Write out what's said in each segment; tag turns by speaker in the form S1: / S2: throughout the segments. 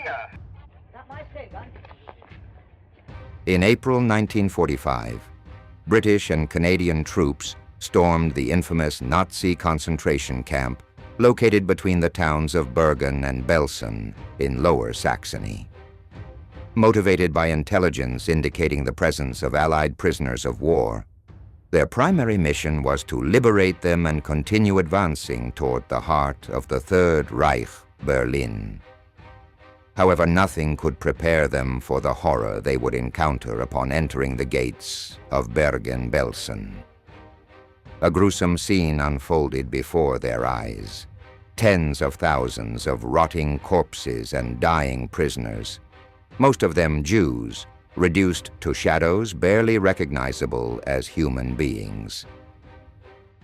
S1: Stinger.
S2: Not my gun.
S3: In April 1945, British and Canadian troops stormed the infamous Nazi concentration camp located between the towns of Bergen and Belsen in Lower Saxony. Motivated by intelligence indicating the presence of Allied prisoners of war, their primary mission was to liberate them and continue advancing toward the heart of the Third Reich, Berlin. However, nothing could prepare them for the horror they would encounter upon entering the gates of Bergen-Belsen. A gruesome scene unfolded before their eyes. Tens of thousands of rotting corpses and dying prisoners, most of them Jews, reduced to shadows barely recognizable as human beings.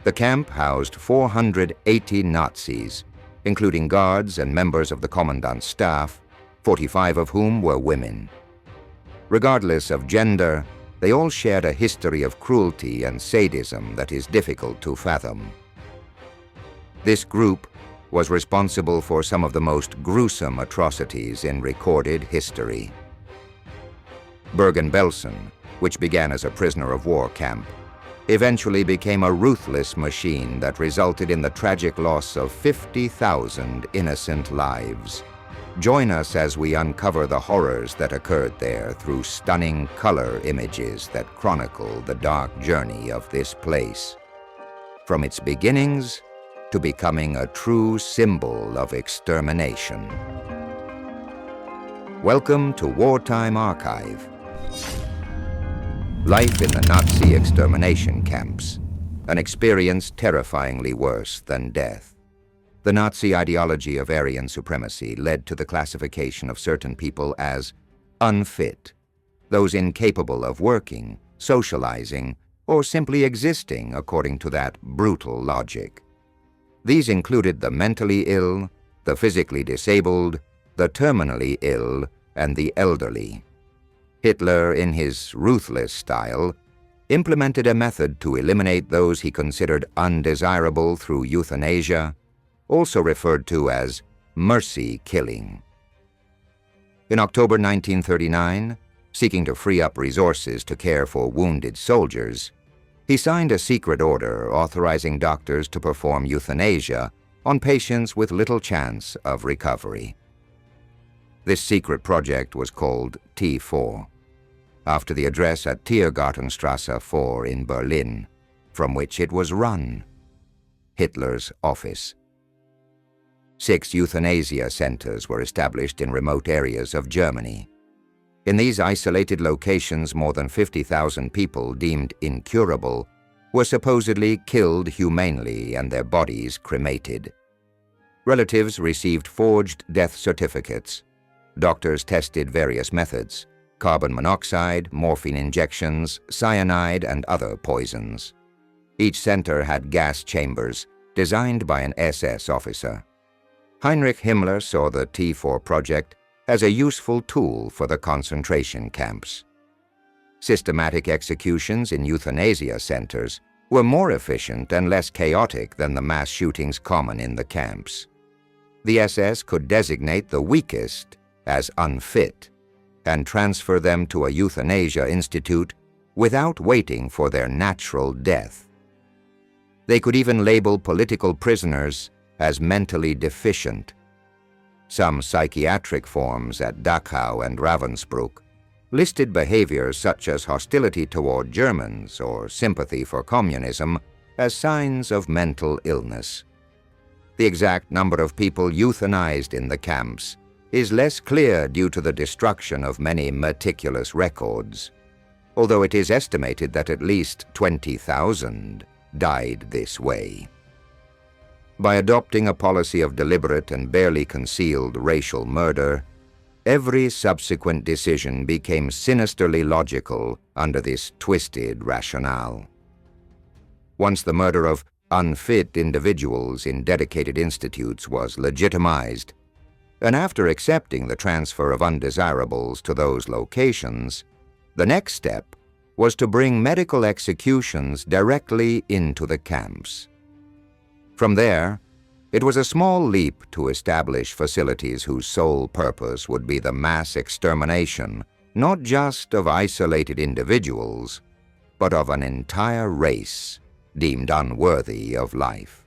S3: The camp housed 480 Nazis, including guards and members of the commandant's staff, 45 of whom were women. Regardless of gender, they all shared a history of cruelty and sadism that is difficult to fathom. This group was responsible for some of the most gruesome atrocities in recorded history. Bergen-Belsen, which began as a prisoner of war camp, eventually became a ruthless machine that resulted in the tragic loss of 50,000 innocent lives. Join us as we uncover the horrors that occurred there through stunning color images that chronicle the dark journey of this place, from its beginnings to becoming a true symbol of extermination. Welcome to Wartime Archive. Life in the Nazi extermination camps, an experience terrifyingly worse than death. The Nazi ideology of Aryan supremacy led to the classification of certain people as unfit, those incapable of working, socializing, or simply existing according to that brutal logic. These included the mentally ill, the physically disabled, the terminally ill, and the elderly. Hitler, in his ruthless style, implemented a method to eliminate those he considered undesirable through euthanasia, also referred to as mercy killing. In October 1939, seeking to free up resources to care for wounded soldiers, he signed a secret order authorizing doctors to perform euthanasia on patients with little chance of recovery. This secret project was called T4, after the address at Tiergartenstrasse 4 in Berlin, from which it was run, Hitler's office. 6 euthanasia centers were established in remote areas of Germany. In these isolated locations, more than 50,000 people deemed incurable were supposedly killed humanely and their bodies cremated. Relatives received forged death certificates. Doctors tested various methods: carbon monoxide, morphine injections, cyanide, and other poisons. Each center had gas chambers designed by an SS officer. Heinrich Himmler saw the T4 project as a useful tool for the concentration camps. Systematic executions in euthanasia centers were more efficient and less chaotic than the mass shootings common in the camps. The SS could designate the weakest as unfit and transfer them to a euthanasia institute without waiting for their natural death. They could even label political prisoners as mentally deficient. Some psychiatric forms at Dachau and Ravensbrück listed behaviors such as hostility toward Germans or sympathy for communism as signs of mental illness. The exact number of people euthanized in the camps is less clear due to the destruction of many meticulous records, although it is estimated that at least 20,000 died this way. By adopting a policy of deliberate and barely concealed racial murder, every subsequent decision became sinisterly logical under this twisted rationale. Once the murder of unfit individuals in dedicated institutes was legitimized, and after accepting the transfer of undesirables to those locations, the next step was to bring medical executions directly into the camps. From there, It was a small leap to establish facilities whose sole purpose would be the mass extermination, not just of isolated individuals, but of an entire race deemed unworthy of life.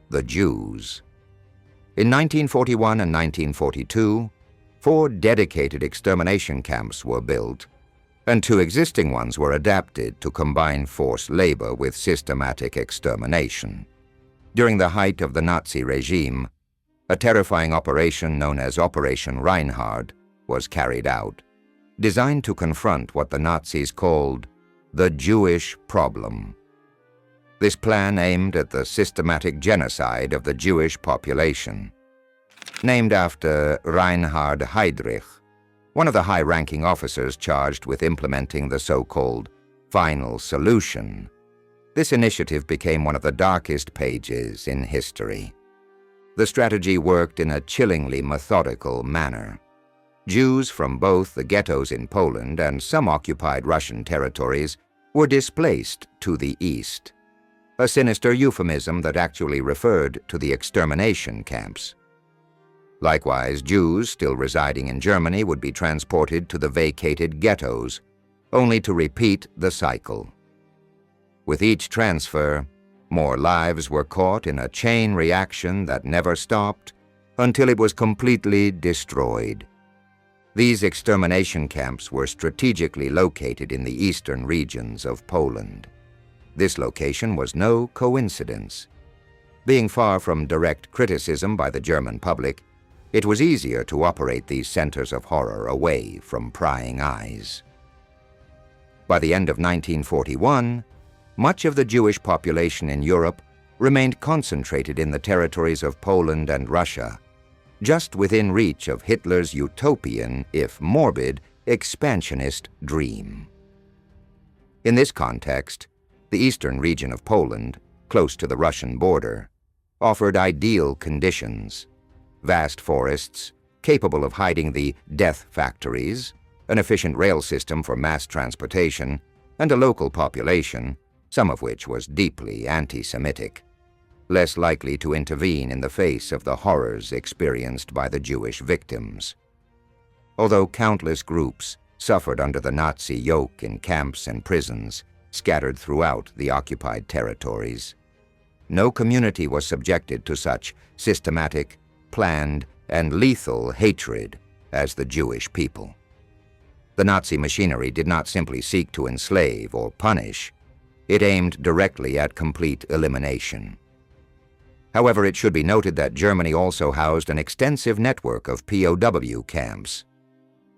S3: The Jews. In 1941 and 1942, 4 dedicated extermination camps were built, and 2 existing ones were adapted to combine forced labor with systematic extermination. During the height of the Nazi regime, a terrifying operation known as Operation Reinhard was carried out, designed to confront what the Nazis called the Jewish problem. This plan aimed at the systematic genocide of the Jewish population. Named after Reinhard Heydrich, one of the high-ranking officers charged with implementing the so-called final solution, this initiative became one of the darkest pages in history. The strategy worked in a chillingly methodical manner. Jews from both the ghettos in Poland and some occupied Russian territories were displaced to the east, a sinister euphemism that actually referred to the extermination camps. Likewise, Jews still residing in Germany would be transported to the vacated ghettos, only to repeat the cycle. With each transfer, more lives were caught in a chain reaction that never stopped until it was completely destroyed. These extermination camps were strategically located in the eastern regions of Poland. This location was no coincidence. Being far from direct criticism by the German public, it was easier to operate these centers of horror away from prying eyes. By the end of 1941, much of the Jewish population in Europe remained concentrated in the territories of Poland and Russia, just within reach of Hitler's utopian, if morbid, expansionist dream. In this context, the eastern region of Poland, close to the Russian border, offered ideal conditions: vast forests capable of hiding the death factories, an efficient rail system for mass transportation, and a local population, some of which was deeply anti-Semitic, less likely to intervene in the face of the horrors experienced by the Jewish victims. Although countless groups suffered under the Nazi yoke in camps and prisons scattered throughout the occupied territories, no community was subjected to such systematic, planned, and lethal hatred as the Jewish people. The Nazi machinery did not simply seek to enslave or punish. It aimed directly at complete elimination. However, it should be noted that Germany also housed an extensive network of POW camps.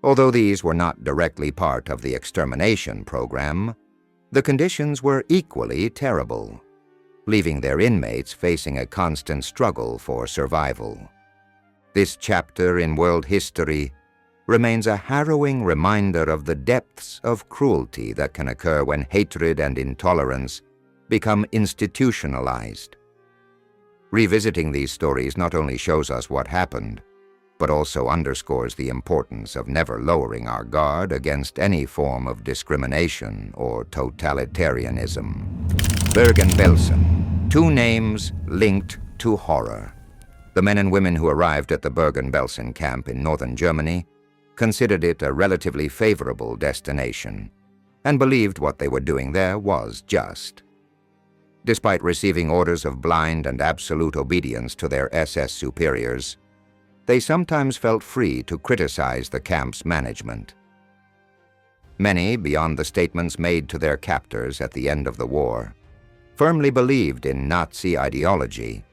S3: Although these were not directly part of the extermination program, the conditions were equally terrible, leaving their inmates facing a constant struggle for survival. This chapter in world history remains a harrowing reminder of the depths of cruelty that can occur when hatred and intolerance become institutionalized. Revisiting these stories not only shows us what happened, but also underscores the importance of never lowering our guard against any form of discrimination or totalitarianism. Bergen-Belsen, 2 names linked to horror. The men and women who arrived at the Bergen-Belsen camp in northern Germany considered it a relatively favorable destination, and believed what they were doing there was just. Despite receiving orders of blind and absolute obedience to their SS superiors, they sometimes felt free to criticize the camp's management. Many, beyond the statements made to their captors at the end of the war, firmly believed in Nazi ideology,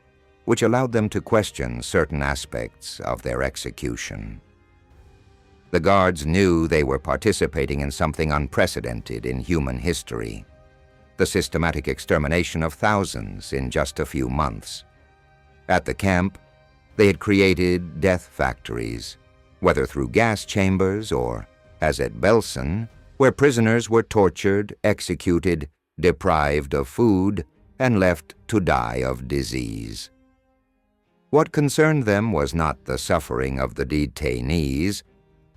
S3: which allowed them to question certain aspects of their execution. The guards knew they were participating in something unprecedented in human history: the systematic extermination of thousands in just a few months. At the camp, they had created death factories, whether through gas chambers or, as at Belsen, where prisoners were tortured, executed, deprived of food, and left to die of disease. What concerned them was not the suffering of the detainees,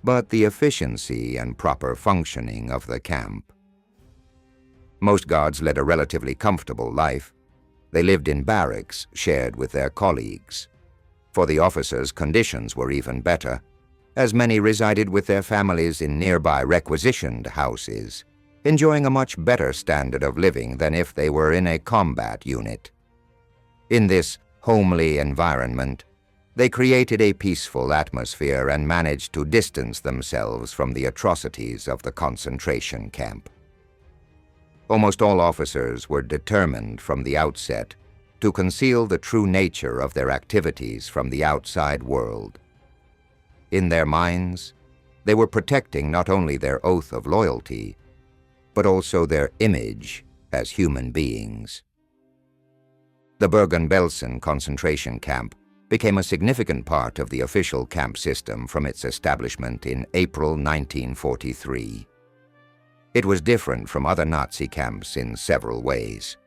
S3: but the efficiency and proper functioning of the camp. Most guards led a relatively comfortable life, They lived in barracks shared with their colleagues. For the officers, conditions were even better, as many resided with their families in nearby requisitioned houses, enjoying a much better standard of living than if they were in a combat unit. In this homely environment, they created a peaceful atmosphere and managed to distance themselves from the atrocities of the concentration camp. Almost all officers were determined from the outset to conceal the true nature of their activities from the outside world. In their minds, they were protecting not only their oath of loyalty, but also their image as human beings. The Bergen-Belsen concentration camp became a significant part of the official camp system from its establishment in April 1943. It was different from other Nazi camps in several ways.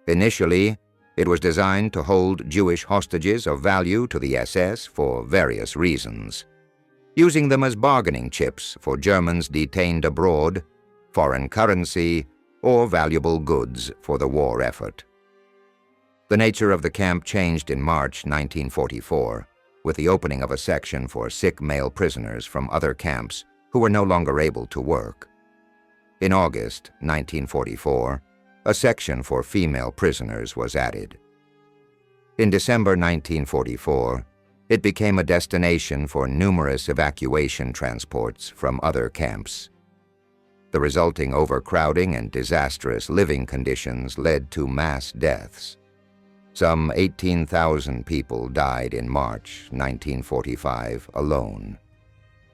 S3: Initially, it was designed to hold Jewish hostages of value to the SS for various reasons, using them as bargaining chips for Germans detained abroad, foreign currency, or valuable goods for the war effort. The nature of the camp changed in March 1944, with the opening of a section for sick male prisoners from other camps who were no longer able to work. In August 1944, a section for female prisoners was added. In December 1944, it became a destination for numerous evacuation transports from other camps. The resulting overcrowding and disastrous living conditions led to mass deaths. Some 18,000 people died in March 1945 alone.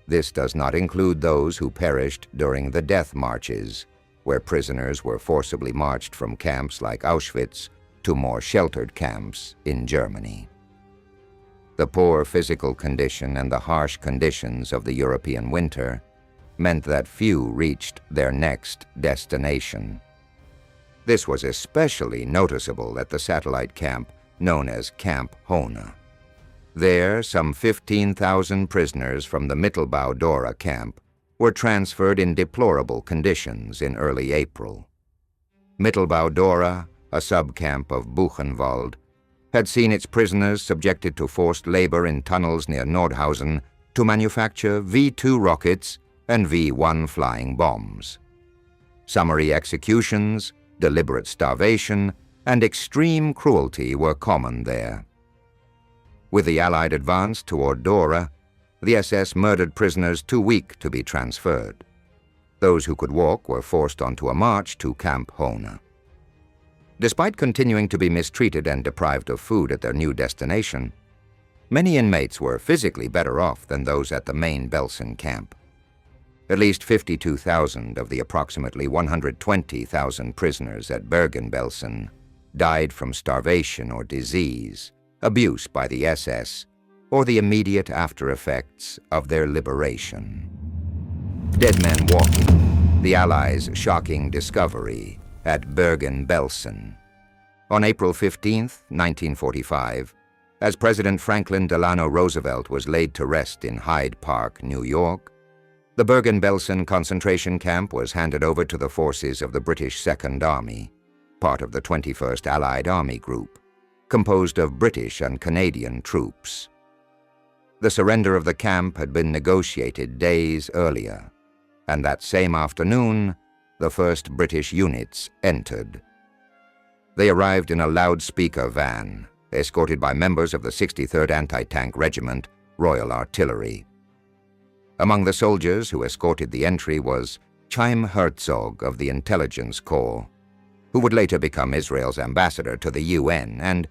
S3: This does not include those who perished during the death marches, where prisoners were forcibly marched from camps like Auschwitz to more sheltered camps in Germany. The poor physical condition and the harsh conditions of the European winter meant that few reached their next destination. This was especially noticeable at the satellite camp known as Camp Hohne. There, some 15,000 prisoners from the Mittelbau-Dora camp were transferred in deplorable conditions in early April. Mittelbau-Dora, a subcamp of Buchenwald, had seen its prisoners subjected to forced labor in tunnels near Nordhausen to manufacture V-2 rockets and V-1 flying bombs. Summary executions, deliberate starvation, and extreme cruelty were common there. With the Allied advance toward Dora, the SS murdered prisoners too weak to be transferred. Those who could walk were forced onto a march to Camp Hohne. Despite continuing to be mistreated and deprived of food at their new destination, many inmates were physically better off than those at the main Belsen camp. At least 52,000 of the approximately 120,000 prisoners at Bergen-Belsen died from starvation or disease, abuse by the SS, or the immediate after-effects of their liberation. Dead men walking, the Allies' shocking discovery at Bergen-Belsen. On April 15, 1945, as President Franklin Delano Roosevelt was laid to rest in Hyde Park, New York, the Bergen-Belsen concentration camp was handed over to the forces of the British Second Army, part of the 21st Allied Army Group, composed of British and Canadian troops. The surrender of the camp had been negotiated days earlier, and that same afternoon, the first British units entered. They arrived in a loudspeaker van, escorted by members of the 63rd Anti-Tank Regiment, Royal Artillery. Among the soldiers who escorted the entry was Chaim Herzog of the Intelligence Corps, who would later become Israel's ambassador to the UN, and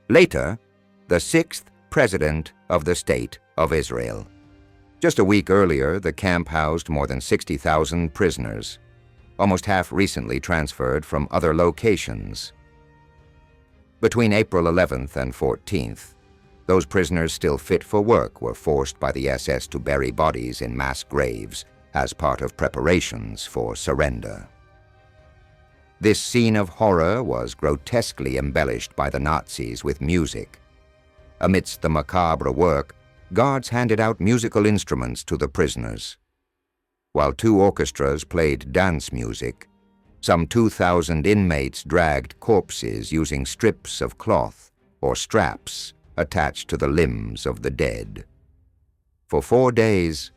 S3: later, the 6th President of the State of Israel. Just a week earlier, the camp housed more than 60,000 prisoners, almost half recently transferred from other locations. Between April 11th and 14th, those prisoners still fit for work were forced by the SS to bury bodies in mass graves as part of preparations for surrender. This scene of horror was grotesquely embellished by the Nazis with music. Amidst the macabre work, guards handed out musical instruments to the prisoners. While two orchestras played dance music, Some 2,000 inmates dragged corpses using strips of cloth or straps attached to the limbs of the dead. For 4 days,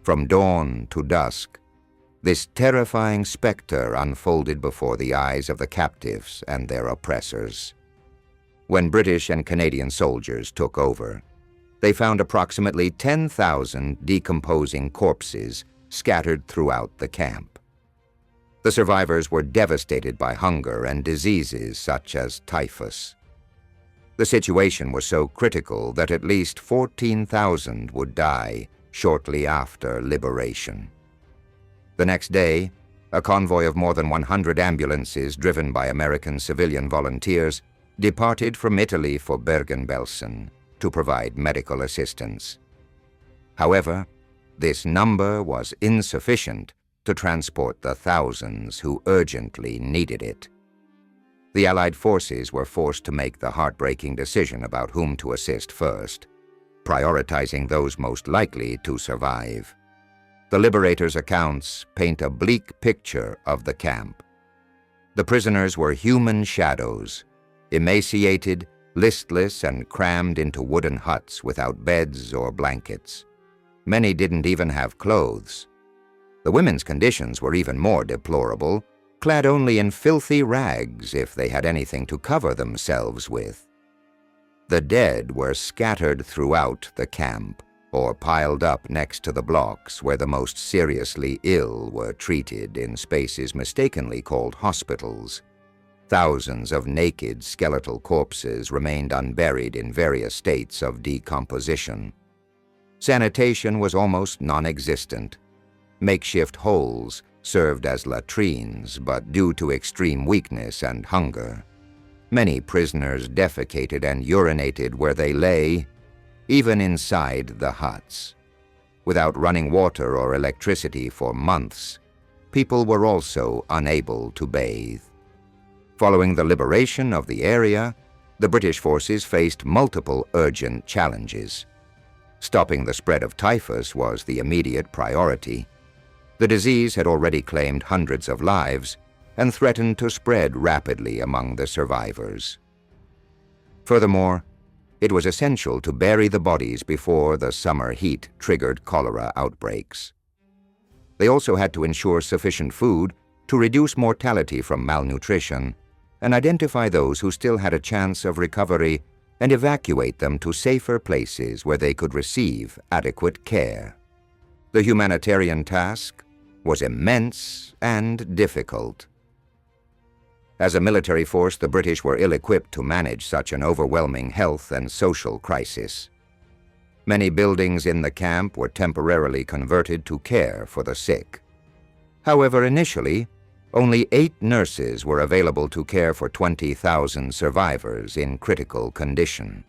S3: from dawn to dusk, this terrifying specter unfolded before the eyes of the captives and their oppressors. When British and Canadian soldiers took over, they found approximately 10,000 decomposing corpses scattered throughout the camp. The survivors were devastated by hunger and diseases such as typhus. The situation was so critical that at least 14,000 would die shortly after liberation. The next day, a convoy of more than 100 ambulances driven by American civilian volunteers departed from Italy for Bergen-Belsen to provide medical assistance. However, this number was insufficient to transport the thousands who urgently needed it. The Allied forces were forced to make the heartbreaking decision about whom to assist first, prioritizing those most likely to survive. The liberators' accounts paint a bleak picture of the camp. The prisoners were human shadows, emaciated, listless, and crammed into wooden huts without beds or blankets. Many didn't even have clothes. The women's conditions were even more deplorable, clad only in filthy rags if they had anything to cover themselves with. The dead were scattered throughout the camp, or piled up next to the blocks where the most seriously ill were treated in spaces mistakenly called hospitals. Thousands of naked skeletal corpses remained unburied in various states of decomposition. Sanitation was almost non-existent. Makeshift holes served as latrines, but due to extreme weakness and hunger, many prisoners defecated and urinated where they lay, even inside the huts. Without running water or electricity for months, people were also unable to bathe. Following the liberation of the area, the British forces faced multiple urgent challenges. Stopping the spread of typhus was the immediate priority. The disease had already claimed hundreds of lives and threatened to spread rapidly among the survivors. Furthermore, it was essential to bury the bodies before the summer heat triggered cholera outbreaks. They also had to ensure sufficient food to reduce mortality from malnutrition and identify those who still had a chance of recovery and evacuate them to safer places where they could receive adequate care. The humanitarian task was immense and difficult. As a military force, the British were ill-equipped to manage such an overwhelming health and social crisis. Many buildings in the camp were temporarily converted to care for the sick. However, initially, only 8 nurses were available to care for 20,000 survivors in critical condition.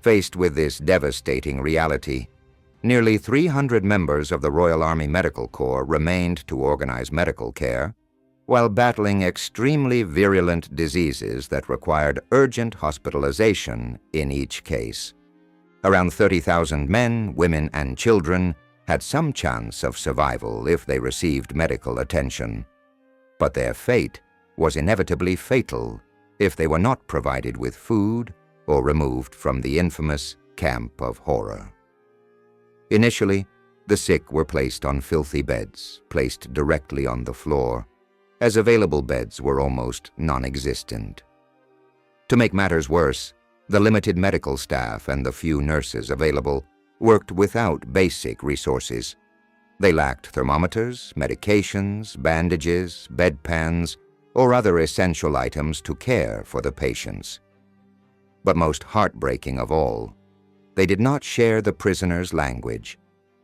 S3: Faced with this devastating reality, nearly 300 members of the Royal Army Medical Corps remained to organize medical care, while battling extremely virulent diseases that required urgent hospitalization in each case. Around 30,000 men, women, and children had some chance of survival if they received medical attention. But their fate was inevitably fatal if they were not provided with food or removed from the infamous camp of horror. Initially, the sick were placed on filthy beds, placed directly on the floor, as available beds were almost non-existent. To make matters worse, the limited medical staff and the few nurses available worked without basic resources. They lacked thermometers, medications, bandages, bedpans, or other essential items to care for the patients. But most heartbreaking of all, they did not share the prisoners' language,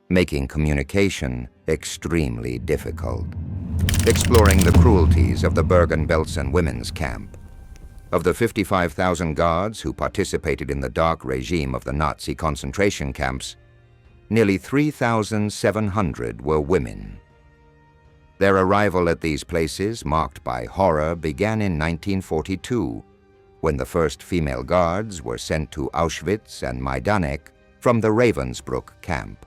S3: making communication extremely difficult. Exploring the cruelties of the Bergen-Belsen women's camp. Of the 55,000 guards who participated in the dark regime of the Nazi concentration camps, nearly 3,700 were women. Their arrival at these places, marked by horror, began in 1942, when the first female guards were sent to Auschwitz and Majdanek from the Ravensbrück camp.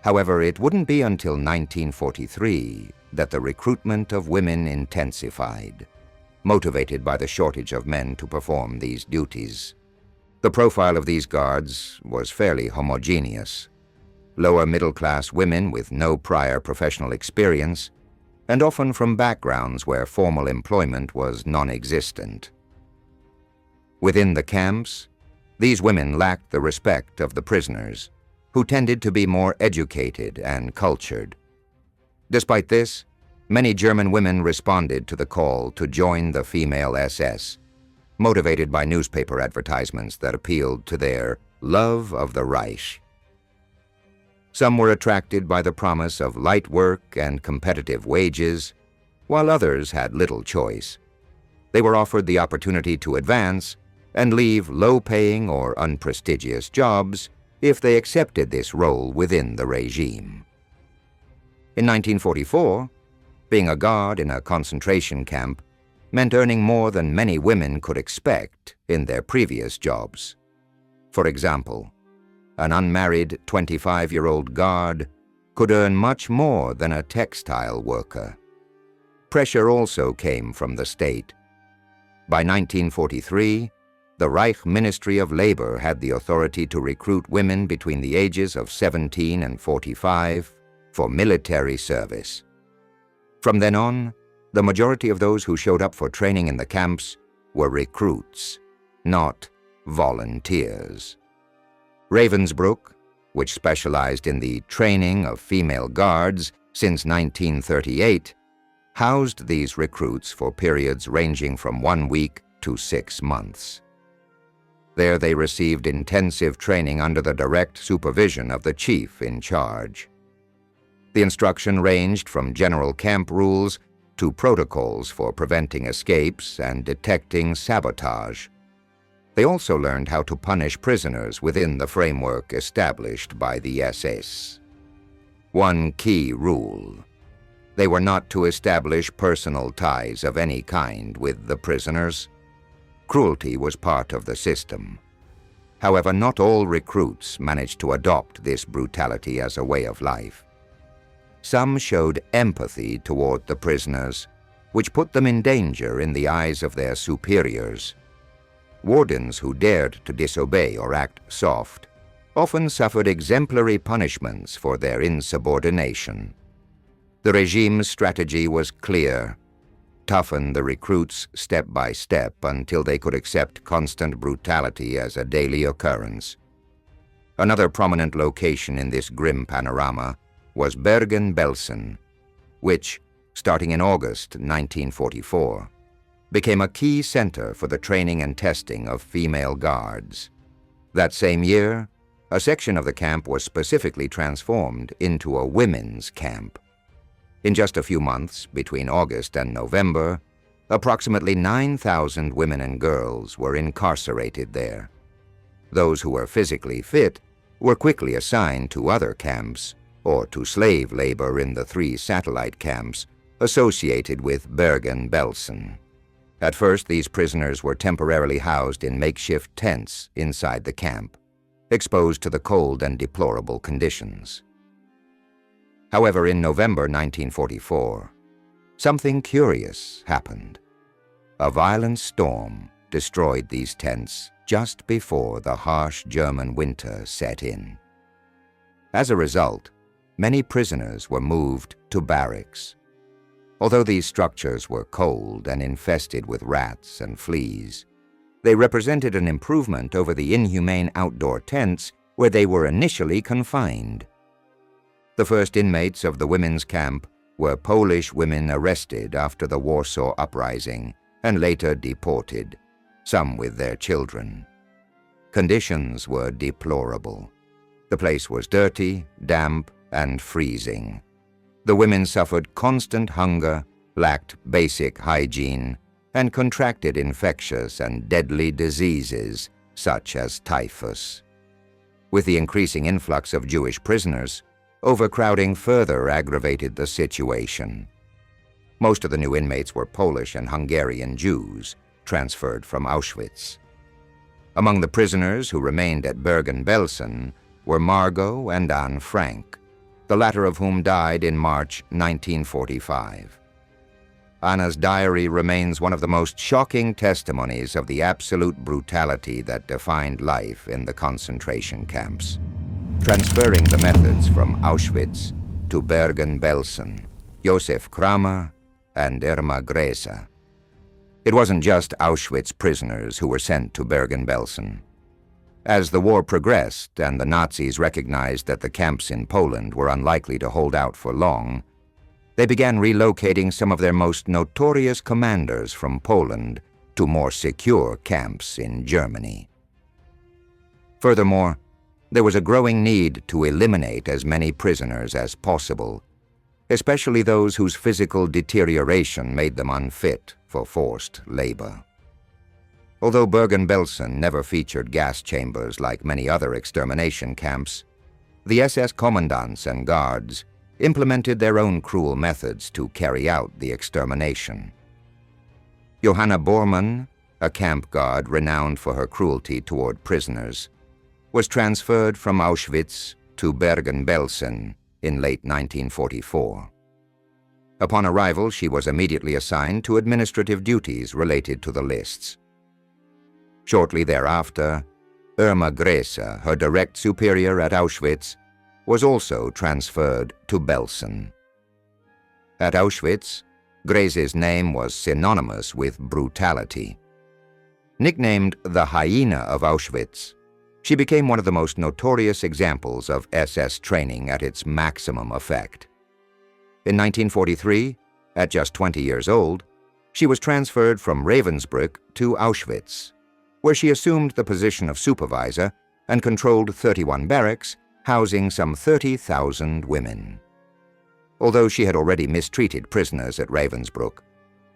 S3: However, it wouldn't be until 1943, that the recruitment of women intensified, motivated by the shortage of men to perform these duties. The profile of these guards was fairly homogeneous. Lower middle-class women with no prior professional experience, and often from backgrounds where formal employment was non-existent. Within the camps, these women lacked the respect of the prisoners, who tended to be more educated and cultured. Despite this, many German women responded to the call to join the female SS, motivated by newspaper advertisements that appealed to their love of the Reich. Some were attracted by the promise of light work and competitive wages, while others had little choice. They were offered the opportunity to advance and leave low-paying or unprestigious jobs if they accepted this role within the regime. In 1944, being a guard in a concentration camp meant earning more than many women could expect in their previous jobs. For example, an unmarried 25-year-old guard could earn much more than a textile worker. Pressure also came from the state. By 1943, the Reich Ministry of Labor had the authority to recruit women between the ages of 17 and 45 for military service. From then on, the majority of those who showed up for training in the camps were recruits, not volunteers. Ravensbrück, which specialized in the training of female guards since 1938, housed these recruits for periods ranging from 1 week to 6 months. There they received intensive training under the direct supervision of the chief in charge. The instruction ranged from general camp rules to protocols for preventing escapes and detecting sabotage. They also learned how to punish prisoners within the framework established by the SS. One key rule: they were not to establish personal ties of any kind with the prisoners. Cruelty was part of the system. However, not all recruits managed to adopt this brutality as a way of life. Some showed empathy toward the prisoners, which put them in danger in the eyes of their superiors. Wardens who dared to disobey or act soft often suffered exemplary punishments for their insubordination. The regime's strategy was clear: toughen the recruits step by step until they could accept constant brutality as a daily occurrence. Another prominent location in this grim panorama was Bergen-Belsen, which, starting in August 1944, became a key center for the training and testing of female guards. That same year, a section of the camp was specifically transformed into a women's camp. In just a few months, between August and November, approximately 9,000 women and girls were incarcerated there. Those who were physically fit were quickly assigned to other camps or to slave labor in the 3 satellite camps associated with Bergen-Belsen. At first, these prisoners were temporarily housed in makeshift tents inside the camp, exposed to the cold and deplorable conditions. However, in November 1944, something curious happened. A violent storm destroyed these tents just before the harsh German winter set in. As a result, many prisoners were moved to barracks. Although these structures were cold and infested with rats and fleas, they represented an improvement over the inhumane outdoor tents where they were initially confined. The first inmates of the women's camp were Polish women arrested after the Warsaw Uprising and later deported, some with their children. Conditions were deplorable. The place was dirty, damp, and freezing. The women suffered constant hunger, lacked basic hygiene, and contracted infectious and deadly diseases such as typhus. With the increasing influx of Jewish prisoners, overcrowding further aggravated the situation. Most of the new inmates were Polish and Hungarian Jews, transferred from Auschwitz. Among the prisoners who remained at Bergen-Belsen were Margot and Anne Frank, the latter of whom died in March 1945. Anna's diary remains one of the most shocking testimonies of the absolute brutality that defined life in the concentration camps, transferring the methods from Auschwitz to Bergen-Belsen, Josef Kramer, and Irma Grese. It wasn't just Auschwitz prisoners who were sent to Bergen-Belsen. As the war progressed and the Nazis recognized that the camps in Poland were unlikely to hold out for long, they began relocating some of their most notorious commanders from Poland to more secure camps in Germany. Furthermore, there was a growing need to eliminate as many prisoners as possible, especially those whose physical deterioration made them unfit for forced labor. Although Bergen-Belsen never featured gas chambers like many other extermination camps, the SS commandants and guards implemented their own cruel methods to carry out the extermination. Johanna Bormann, a camp guard renowned for her cruelty toward prisoners, was transferred from Auschwitz to Bergen-Belsen in late 1944. Upon arrival, she was immediately assigned to administrative duties related to the lists. Shortly thereafter, Irma Grese, her direct superior at Auschwitz, was also transferred to Belsen. At Auschwitz, Grese's name was synonymous with brutality. Nicknamed the Hyena of Auschwitz, she became one of the most notorious examples of SS training at its maximum effect. In 1943, at just 20 years old, she was transferred from Ravensbrück to Auschwitz, where she assumed the position of supervisor and controlled 31 barracks housing some 30,000 women. Although she had already mistreated prisoners at Ravensbrück,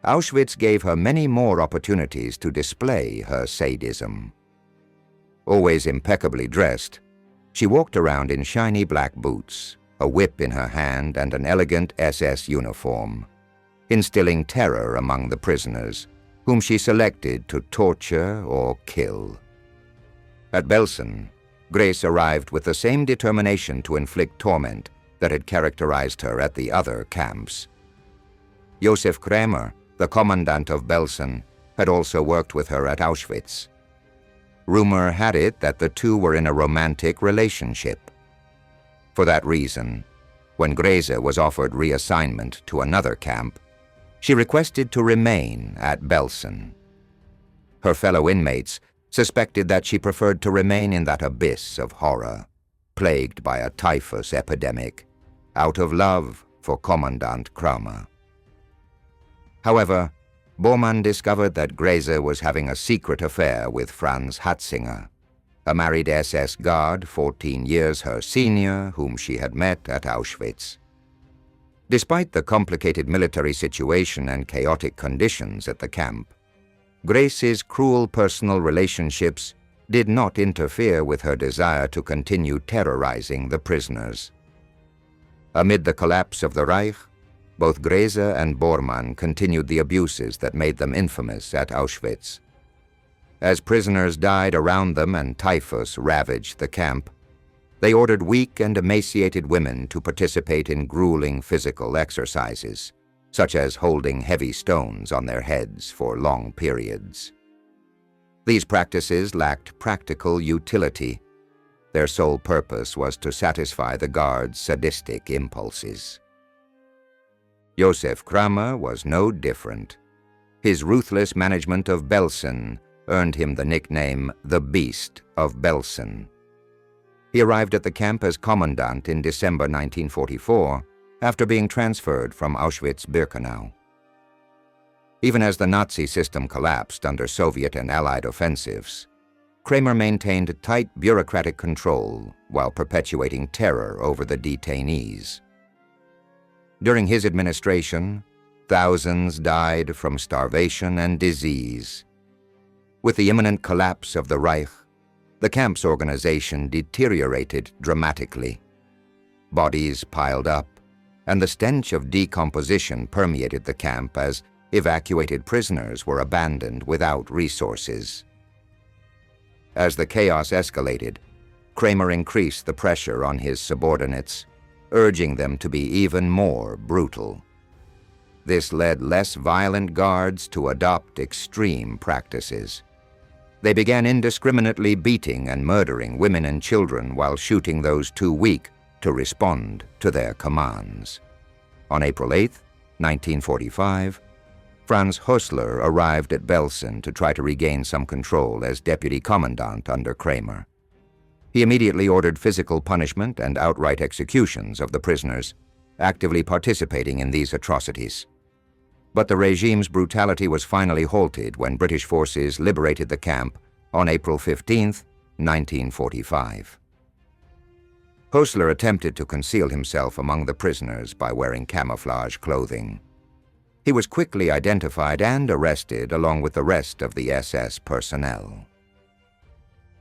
S3: Auschwitz gave her many more opportunities to display her sadism. Always impeccably dressed, she walked around in shiny black boots, a whip in her hand, and an elegant SS uniform, instilling terror among the prisoners, whom she selected to torture or kill. At Belsen, Grese arrived with the same determination to inflict torment that had characterized her at the other camps. Josef Kramer, the commandant of Belsen, had also worked with her at Auschwitz. Rumor had it that the two were in a romantic relationship. For that reason, when Grese was offered reassignment to another camp, she requested to remain at Belsen. Her fellow inmates suspected that she preferred to remain in that abyss of horror, plagued by a typhus epidemic, out of love for Commandant Kramer. However, Bormann discovered that Grese was having a secret affair with Franz Hatzinger, a married SS guard 14 years her senior, whom she had met at Auschwitz. Despite the complicated military situation and chaotic conditions at the camp, Grese's cruel personal relationships did not interfere with her desire to continue terrorizing the prisoners. Amid the collapse of the Reich, both Grese and Bormann continued the abuses that made them infamous at Auschwitz. As prisoners died around them and typhus ravaged the camp, they ordered weak and emaciated women to participate in grueling physical exercises, such as holding heavy stones on their heads for long periods. These practices lacked practical utility. Their sole purpose was to satisfy the guards' sadistic impulses. Josef Kramer was no different. His ruthless management of Belsen earned him the nickname the Beast of Belsen. He arrived at the camp as commandant in December 1944, after being transferred from Auschwitz-Birkenau. Even as the Nazi system collapsed under Soviet and Allied offensives, Kramer maintained tight bureaucratic control while perpetuating terror over the detainees. During his administration, thousands died from starvation and disease. With the imminent collapse of the Reich, the camp's organization deteriorated dramatically. Bodies piled up, and the stench of decomposition permeated the camp as evacuated prisoners were abandoned without resources. As the chaos escalated, Kramer increased the pressure on his subordinates, urging them to be even more brutal. This led less violent guards to adopt extreme practices. They began indiscriminately beating and murdering women and children while shooting those too weak to respond to their commands. On April 8, 1945, Franz Hössler arrived at Belsen to try to regain some control as deputy commandant under Kramer. He immediately ordered physical punishment and outright executions of the prisoners, actively participating in these atrocities. But the regime's brutality was finally halted when British forces liberated the camp on April 15, 1945. Hössler attempted to conceal himself among the prisoners by wearing camouflage clothing. He was quickly identified and arrested along with the rest of the SS personnel.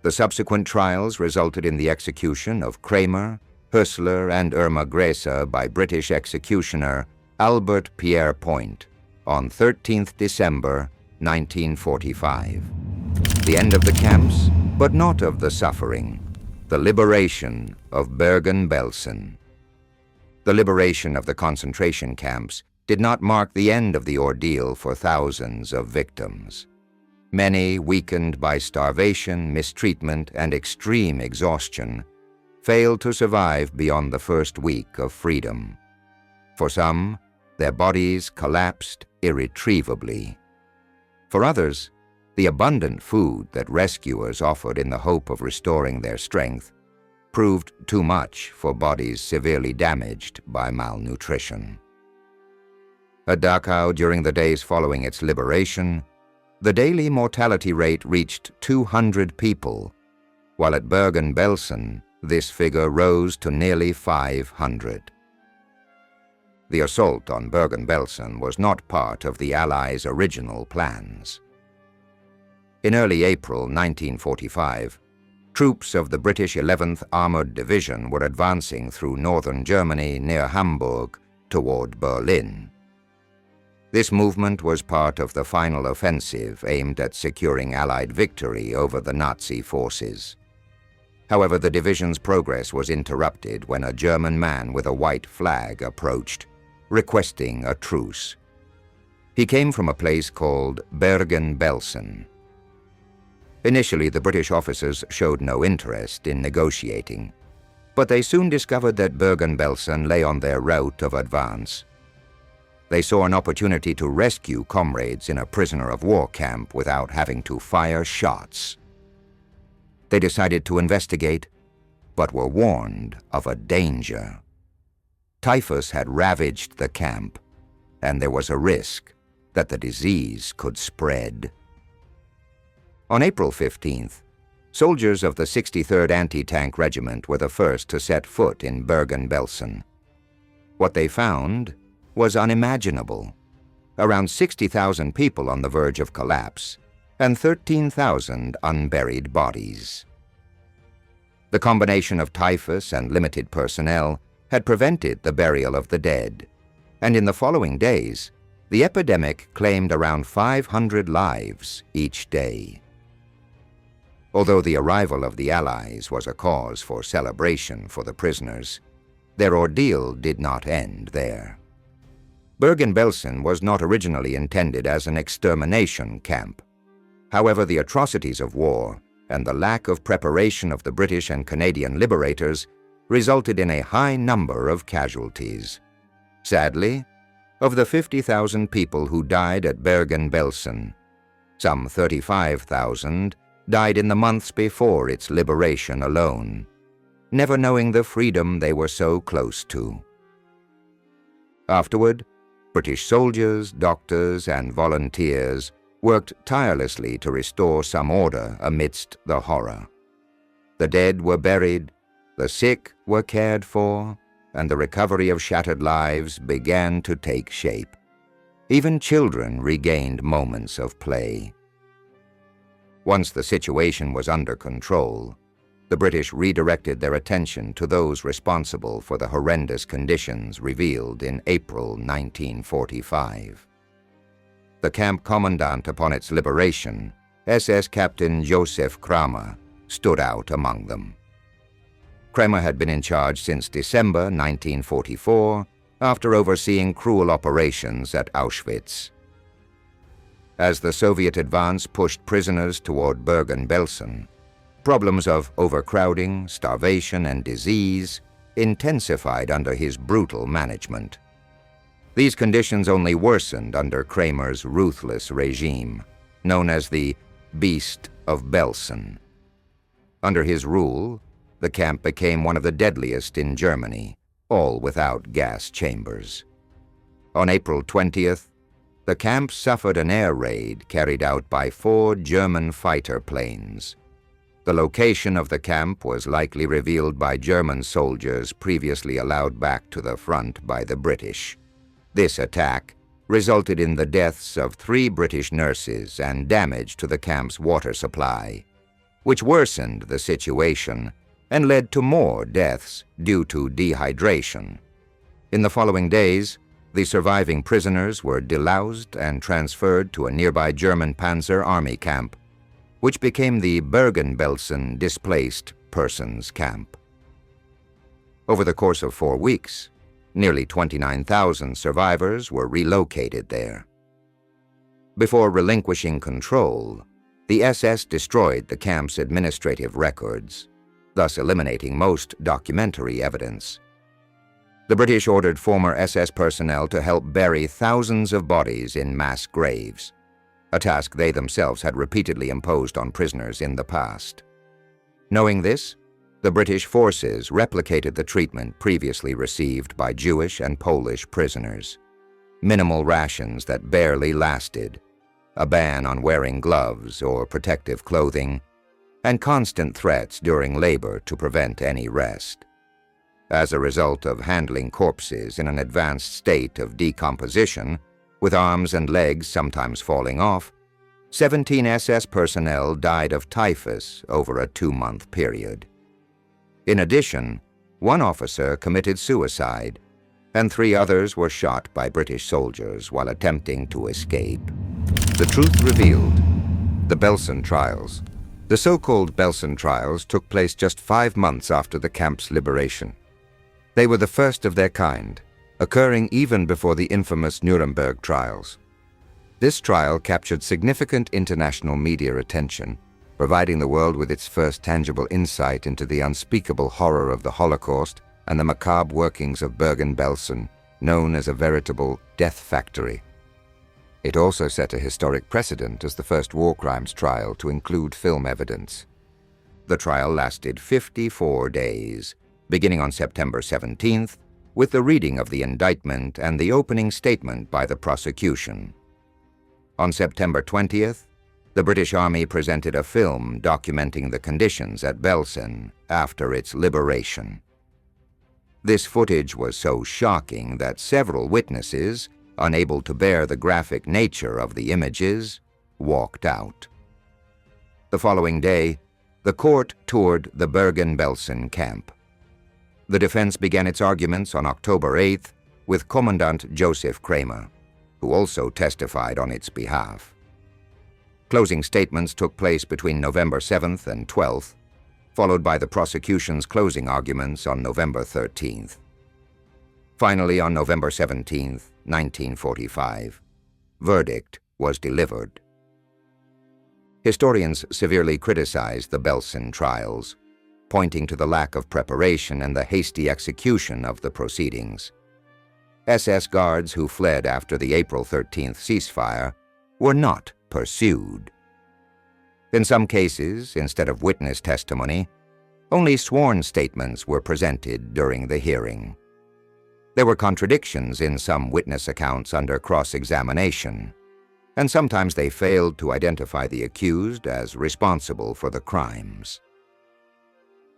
S3: The subsequent trials resulted in the execution of Kramer, Hössler, and Irma Grese by British executioner Albert Pierre Point on 13th December 1945. The end of the camps, but not of the suffering. The liberation of Bergen-Belsen. The liberation of the concentration camps did not mark the end of the ordeal for thousands of victims. Many, weakened by starvation, mistreatment, and extreme exhaustion, failed to survive beyond the first week of freedom. For some, their bodies collapsed irretrievably. For others, the abundant food that rescuers offered in the hope of restoring their strength proved too much for bodies severely damaged by malnutrition. At Dachau, during the days following its liberation, the daily mortality rate reached 200 people, while at Bergen-Belsen, this figure rose to nearly 500. The assault on Bergen-Belsen was not part of the Allies' original plans. In early April 1945, troops of the British 11th Armored Division were advancing through northern Germany near Hamburg toward Berlin. This movement was part of the final offensive aimed at securing Allied victory over the Nazi forces. However, the division's progress was interrupted when a German man with a white flag approached, requesting a truce. He came from a place called Bergen-Belsen. Initially, the British officers showed no interest in negotiating, but they soon discovered that Bergen-Belsen lay on their route of advance. They saw an opportunity to rescue comrades in a prisoner-of-war camp without having to fire shots. They decided to investigate, but were warned of a danger. Typhus had ravaged the camp, and there was a risk that the disease could spread. On April 15th, soldiers of the 63rd Anti-Tank Regiment were the first to set foot in Bergen-Belsen. What they found was unimaginable. Around 60,000 people on the verge of collapse, and 13,000 unburied bodies. The combination of typhus and limited personnel had prevented the burial of the dead, and in the following days, the epidemic claimed around 500 lives each day. Although the arrival of the Allies was a cause for celebration for the prisoners, their ordeal did not end there. Bergen-Belsen was not originally intended as an extermination camp. However, the atrocities of war and the lack of preparation of the British and Canadian liberators resulted in a high number of casualties. Sadly, of the 50,000 people who died at Bergen-Belsen, some 35,000 died in the months before its liberation alone, never knowing the freedom they were so close to. Afterward, British soldiers, doctors, and volunteers worked tirelessly to restore some order amidst the horror. The dead were buried, the sick were cared for, and the recovery of shattered lives began to take shape. Even children regained moments of play. Once the situation was under control, the British redirected their attention to those responsible for the horrendous conditions revealed in April 1945. The camp commandant upon its liberation, SS Captain Josef Kramer, stood out among them. Kremer had been in charge since December 1944, after overseeing cruel operations at Auschwitz. As the Soviet advance pushed prisoners toward Bergen-Belsen, problems of overcrowding, starvation, and disease intensified under his brutal management. These conditions only worsened under Kremer's ruthless regime, known as the Beast of Belsen. Under his rule, the camp became one of the deadliest in Germany, all without gas chambers. On April 20th, the camp suffered an air raid carried out by 4 German fighter planes. The location of the camp was likely revealed by German soldiers previously allowed back to the front by the British. This attack resulted in the deaths of 3 British nurses and damage to the camp's water supply, which worsened the situation and led to more deaths due to dehydration. In the following days, the surviving prisoners were deloused and transferred to a nearby German Panzer Army camp, which became the Bergen-Belsen Displaced Persons Camp. Over the course of 4 weeks, nearly 29,000 survivors were relocated there. Before relinquishing control, the SS destroyed the camp's administrative records, thus eliminating most documentary evidence. The British ordered former SS personnel to help bury thousands of bodies in mass graves, a task they themselves had repeatedly imposed on prisoners in the past. Knowing this, the British forces replicated the treatment previously received by Jewish and Polish prisoners. Minimal rations that barely lasted, a ban on wearing gloves or protective clothing, and constant threats during labor to prevent any rest. As a result of handling corpses in an advanced state of decomposition, with arms and legs sometimes falling off, 17 SS personnel died of typhus over a 2-month period. In addition, 1 officer committed suicide, and 3 others were shot by British soldiers while attempting to escape. The truth revealed. The Belsen trials. The so-called Belsen trials took place just 5 months after the camp's liberation. They were the first of their kind, occurring even before the infamous Nuremberg trials. This trial captured significant international media attention, providing the world with its first tangible insight into the unspeakable horror of the Holocaust and the macabre workings of Bergen-Belsen, known as a veritable death factory. It also set a historic precedent as the first war crimes trial to include film evidence. The trial lasted 54 days, beginning on September 17th, with the reading of the indictment and the opening statement by the prosecution. On September 20th, the British Army presented a film documenting the conditions at Belsen after its liberation. This footage was so shocking that several witnesses, unable to bear the graphic nature of the images, walked out. The following day, the court toured the Bergen-Belsen camp. The defense began its arguments on October 8th with Commandant Joseph Kremer, who also testified on its behalf. Closing statements took place between November 7th and 12th, followed by the prosecution's closing arguments on November 13th. Finally, on November 17th, 1945, verdict was delivered. Historians severely criticized the Belsen trials, pointing to the lack of preparation and the hasty execution of the proceedings. SS guards who fled after the April 13th ceasefire were not pursued. In some cases, instead of witness testimony, only sworn statements were presented during the hearing. There were contradictions in some witness accounts under cross-examination, and sometimes they failed to identify the accused as responsible for the crimes.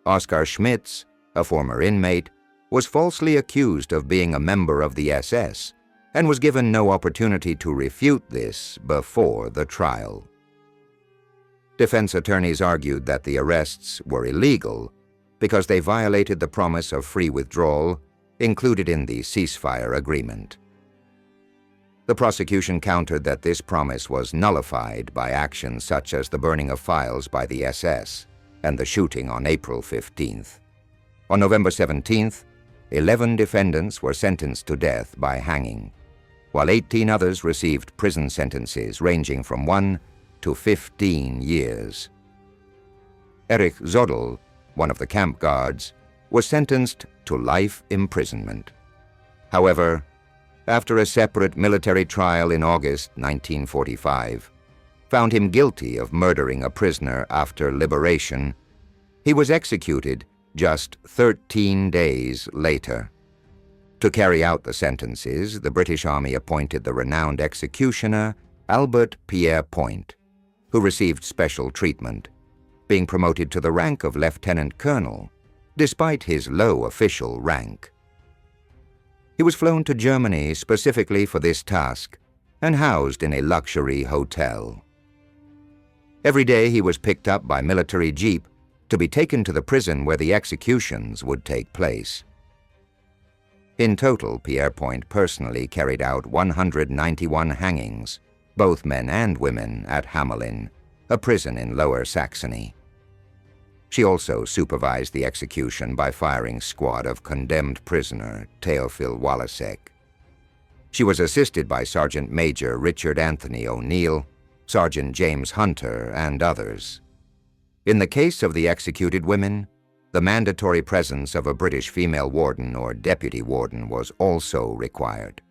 S3: Oskar Schmitz, a former inmate, was falsely accused of being a member of the SS and was given no opportunity to refute this before the trial. Defense attorneys argued that the arrests were illegal because they violated the promise of free withdrawal included in the ceasefire agreement. The prosecution countered that this promise was nullified by actions such as the burning of files by the SS and the shooting on April 15th. On November 17th, 11 defendants were sentenced to death by hanging, while 18 others received prison sentences ranging from 1 to 15 years. Erich Zodl, one of the camp guards, was sentenced to life imprisonment. However, after a separate military trial in August 1945 found him guilty of murdering a prisoner after liberation, he was executed just 13 days later. To carry out the sentences, the British Army appointed the renowned executioner Albert Pierre Point, who received special treatment, being promoted to the rank of lieutenant colonel, despite his low official rank. He was flown to Germany specifically for this task and housed in a luxury hotel. Every day he was picked up by military jeep to be taken to the prison where the executions would take place. In total, Pierre Point personally carried out 191 hangings, both men and women, at Hamelin, a prison in Lower Saxony. She also supervised the execution by firing squad of condemned prisoner Theophil Walasek. She was assisted by Sergeant Major Richard Anthony O'Neill, Sergeant James Hunter, and others. In the case of the executed women, the mandatory presence of a British female warden or deputy warden was also required.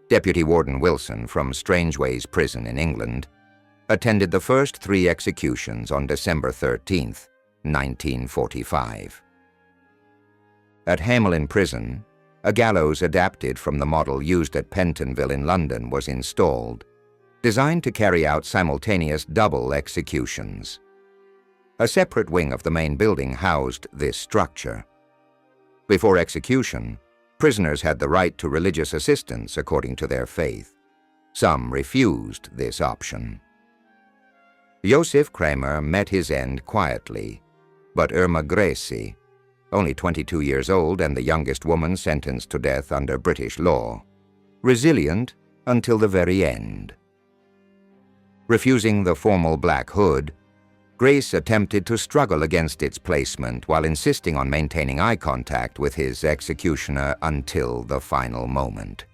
S3: Deputy Warden Wilson from Strangeways Prison in England attended the first 3 executions on December 13, 1945. At Hamelin Prison, a gallows adapted from the model used at Pentonville in London was installed, designed to carry out simultaneous double executions. A separate wing of the main building housed this structure. Before execution, prisoners had the right to religious assistance according to their faith. Some refused this option. Josef Kramer met his end quietly, but Irma Gracie, only 22 years old and the youngest woman sentenced to death under British law, resilient until the very end. Refusing the formal black hood, Grace attempted to struggle against its placement while insisting on maintaining eye contact with his executioner until the final moment.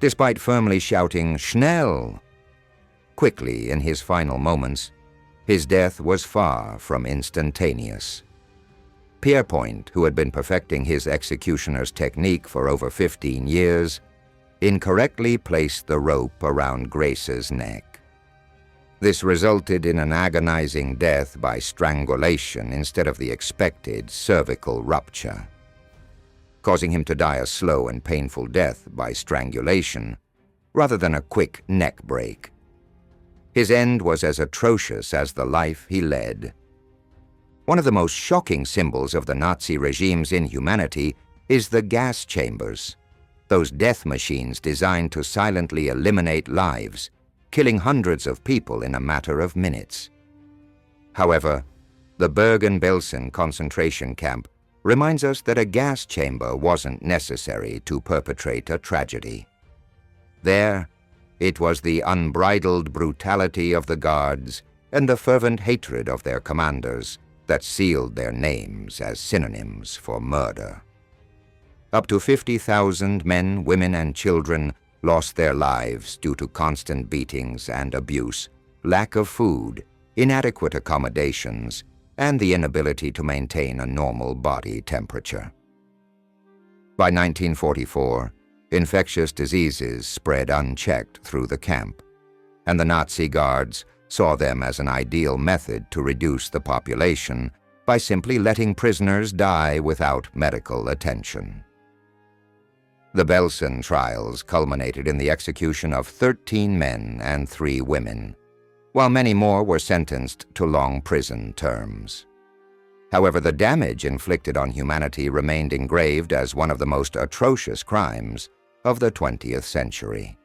S3: Despite firmly shouting, "Schnell!" quickly in his final moments, his death was far from instantaneous. Pierre Point, who had been perfecting his executioner's technique for over 15 years, incorrectly placed the rope around Grace's neck. This resulted in an agonizing death by strangulation instead of the expected cervical rupture, causing him to die a slow and painful death by strangulation rather than a quick neck break. His end was as atrocious as the life he led. One of the most shocking symbols of the Nazi regime's inhumanity is the gas chambers, those death machines designed to silently eliminate lives, killing hundreds of people in a matter of minutes. However, the Bergen-Belsen concentration camp reminds us that a gas chamber wasn't necessary to perpetrate a tragedy. There, it was the unbridled brutality of the guards and the fervent hatred of their commanders that sealed their names as synonyms for murder. Up to 50,000 men, women, and children lost their lives due to constant beatings and abuse, lack of food, inadequate accommodations, and the inability to maintain a normal body temperature. By 1944, infectious diseases spread unchecked through the camp, and the Nazi guards saw them as an ideal method to reduce the population by simply letting prisoners die without medical attention. The Belsen trials culminated in the execution of 13 men and 3 women, while many more were sentenced to long prison terms. However, the damage inflicted on humanity remained engraved as one of the most atrocious crimes of the 20th century.